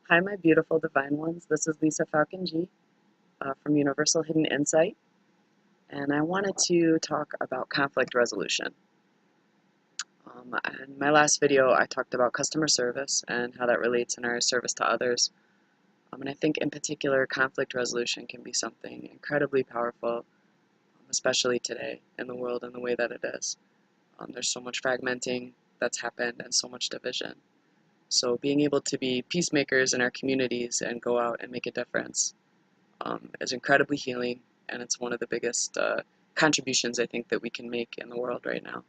Hi, my beautiful divine ones. This is Lisa Falcon G from Universal Hidden Insight, and I wanted to talk about conflict resolution. In my last video, I talked about customer service and how that relates in our service to others. And I think, in particular, conflict resolution can be something incredibly powerful, especially today in the world and the way that it is. There's so much fragmenting that's happened and so much division. So, being able to be peacemakers in our communities and go out and make a difference is incredibly healing, and it's one of the biggest contributions I think that we can make in the world right now.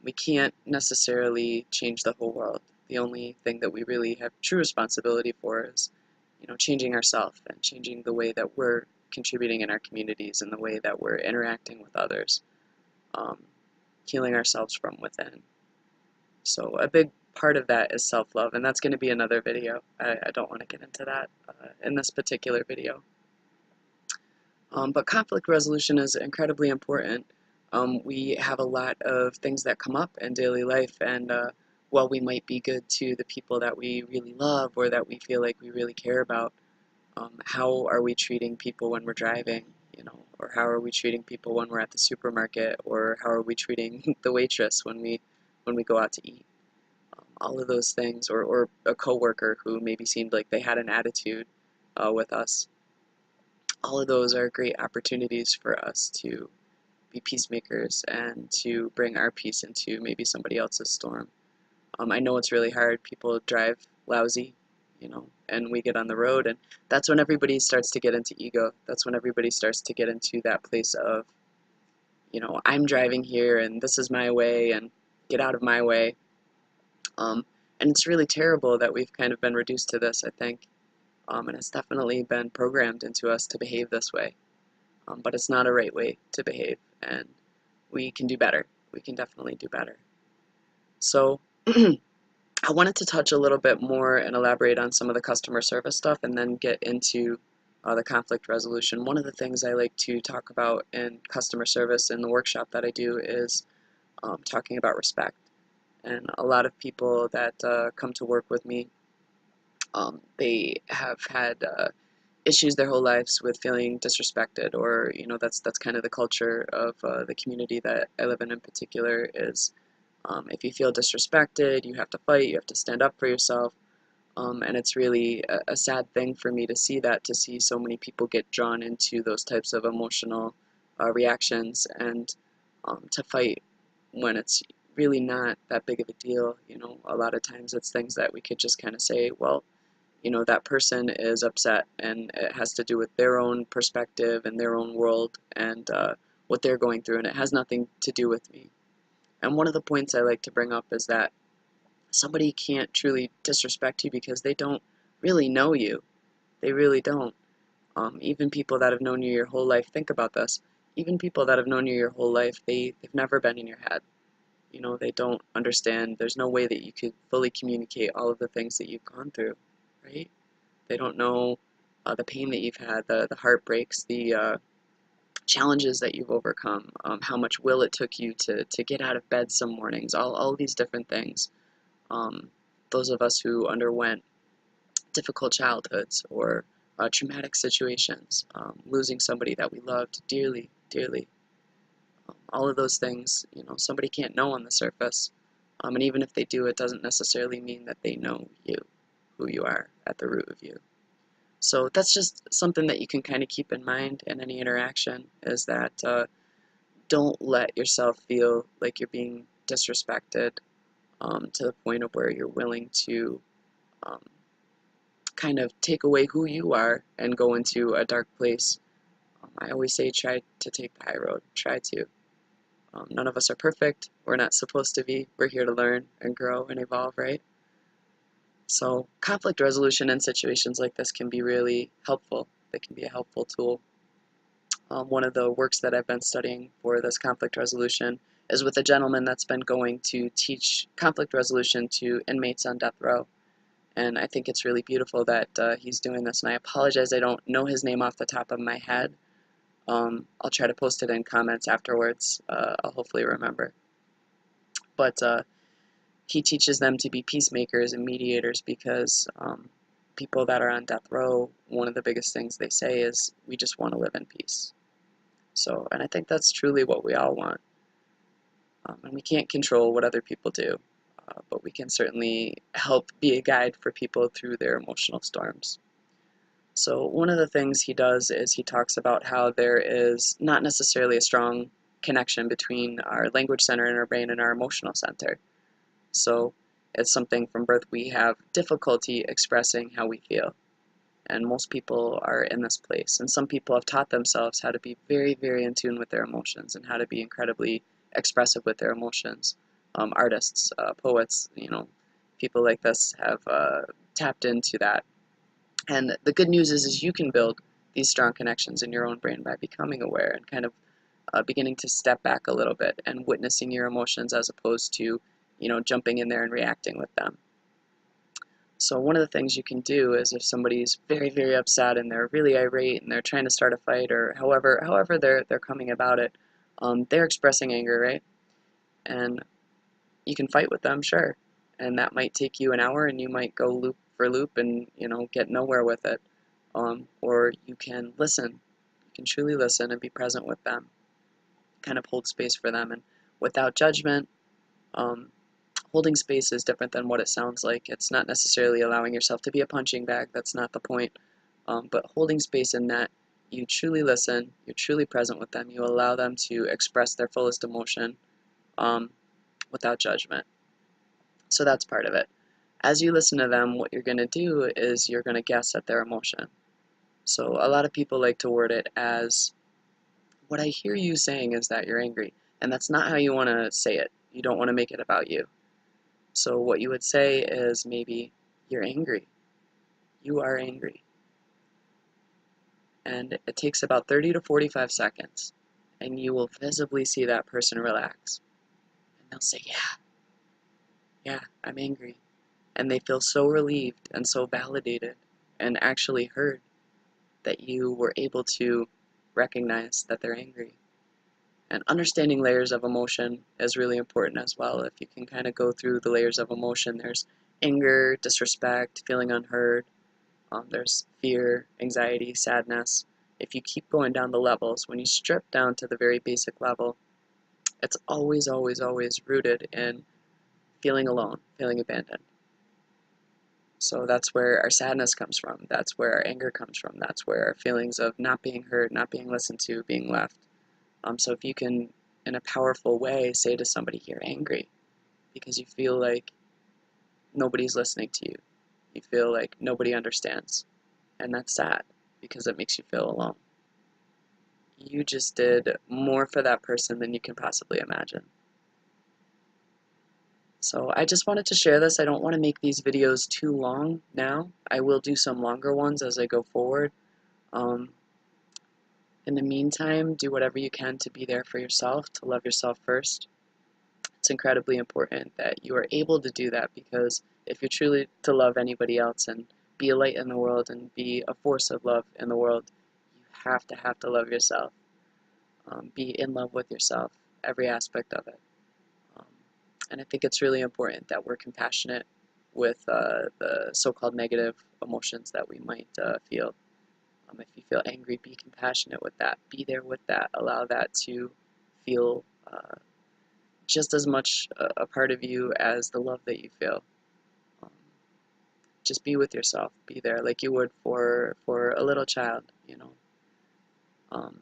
We can't necessarily change the whole world. The only thing that we really have true responsibility for is, changing ourselves and changing the way that we're contributing in our communities and the way that we're interacting with others, um, healing ourselves from within. So a big part of that is self-love, and that's going to be another video. I don't want to get into that in this particular video. But conflict resolution is incredibly important. We have a lot of things that come up in daily life, and while we might be good to the people that we really love or that we feel like we really care about, how are we treating people when we're driving, or how are we treating people when we're at the supermarket, or how are we treating the waitress when we go out to eat? All of those things, or a coworker who maybe seemed like they had an attitude with us. All of those are great opportunities for us to be peacemakers and to bring our peace into maybe somebody else's storm. I know it's really hard. People drive lousy, and we get on the road, and that's when everybody starts to get into ego. That's when everybody starts to get into that place of, I'm driving here, and this is my way, and get out of my way. And it's really terrible that we've kind of been reduced to this, I think. And it's definitely been programmed into us to behave this way. But it's not a right way to behave, and we can do better. We can definitely do better. So I wanted to touch a little bit more and elaborate on some of the customer service stuff and then get into the conflict resolution. One of the things I like to talk about in customer service in the workshop that I do is talking about respect. And a lot of people that come to work with me, they have had issues their whole lives with feeling disrespected, or that's kind of the culture of the community that I live in particular. Is if you feel disrespected, you have to fight, you have to stand up for yourself, and it's really a sad thing for me to see that, to see so many people get drawn into those types of emotional reactions, and to fight when it's really not that big of a deal. A lot of times it's things that we could just kind of say, well, that person is upset, and it has to do with their own perspective and their own world and what they're going through, and it has nothing to do with me. And one of the points I like to bring up is that somebody can't truly disrespect you because they don't really know you. They really don't. Even people that have known you your whole life, think about this. Even people that have known you your whole life, they've never been in your head. They don't understand. There's no way that you could fully communicate all of the things that you've gone through, right? They don't know the pain that you've had, the heartbreaks, the challenges that you've overcome, how much will it took you to get out of bed some mornings, all these different things. Um, those of us who underwent difficult childhoods or traumatic situations, losing somebody that we loved dearly, dearly, all of those things, somebody can't know on the surface. And even if they do, it doesn't necessarily mean that they know you, who you are at the root of you. So that's just something that you can kind of keep in mind in any interaction, is that don't let yourself feel like you're being disrespected to the point of where you're willing to um, kind of take away who you are and go into a dark place. I always say try to take the high road. Try to. None of us are perfect. We're not supposed to be. We're here to learn and grow and evolve, right? So conflict resolution in situations like this can be really helpful. It can be a helpful tool. One of the works that I've been studying for this conflict resolution is with a gentleman that's been going to teach conflict resolution to inmates on death row. And I think it's really beautiful that he's doing this. And I apologize, I don't know his name off the top of my head. I'll try to post it in comments afterwards. I'll hopefully remember. But he teaches them to be peacemakers and mediators because people that are on death row, one of the biggest things they say is, we just want to live in peace. So, and I think that's truly what we all want. And we can't control what other people do, but we can certainly help be a guide for people through their emotional storms. So one of the things he does is he talks about how there is not necessarily a strong connection between our language center in our brain and our emotional center. So it's something from birth we have difficulty expressing how we feel. And most people are in this place. And some people have taught themselves how to be very, very in tune with their emotions and how to be incredibly expressive with their emotions. Artists, poets, people like this have tapped into that. And the good news is you can build these strong connections in your own brain by becoming aware and kind of beginning to step back a little bit and witnessing your emotions as opposed to, jumping in there and reacting with them. So one of the things you can do is if somebody's very, very upset and they're really irate and they're trying to start a fight or however they're coming about it, they're expressing anger, right? And you can fight with them, sure. And that might take you an hour and you might go loop for loop and, get nowhere with it. Or you can listen. You can truly listen and be present with them. Kind of hold space for them and without judgment. Holding space is different than what it sounds like. It's not necessarily allowing yourself to be a punching bag. That's not the point. But holding space in that you truly listen, you're truly present with them, you allow them to express their fullest emotion without judgment. So that's part of it. As you listen to them, what you're going to do is you're going to guess at their emotion. So a lot of people like to word it as, what I hear you saying is that you're angry. And that's not how you want to say it. You don't want to make it about you. So what you would say is maybe, you're angry. You are angry. And it takes about 30 to 45 seconds. And you will visibly see that person relax. And they'll say, yeah, I'm angry. And they feel so relieved and so validated and actually heard that you were able to recognize that they're angry. And understanding layers of emotion is really important as well. If you can kind of go through the layers of emotion, there's anger, disrespect, feeling unheard, there's fear, anxiety, sadness. If you keep going down the levels, when you strip down to the very basic level, it's always, always, always rooted in feeling alone, feeling abandoned. So that's where our sadness comes from. That's where our anger comes from. That's where our feelings of not being heard, not being listened to, being left. So if you can, in a powerful way, say to somebody, you're angry because you feel like nobody's listening to you. You feel like nobody understands. And that's sad because it makes you feel alone. You just did more for that person than you can possibly imagine. So I just wanted to share this. I don't want to make these videos too long now. I will do some longer ones as I go forward. In the meantime, do whatever you can to be there for yourself, to love yourself first. It's incredibly important that you are able to do that because if you're truly to love anybody else and be a light in the world and be a force of love in the world, you have to love yourself. Be in love with yourself, every aspect of it. Um, and I think it's really important that we're compassionate with the so-called negative emotions that we might feel. If you feel angry, be compassionate with that. Be there with that. Allow that to feel just as much a part of you as the love that you feel. Um, just be with yourself. Be there like you would for a little child,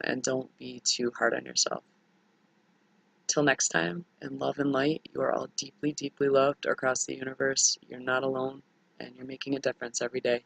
and don't be too hard on yourself. Till next time, in love and light, you are all deeply, deeply loved across the universe. You're not alone, and you're making a difference every day.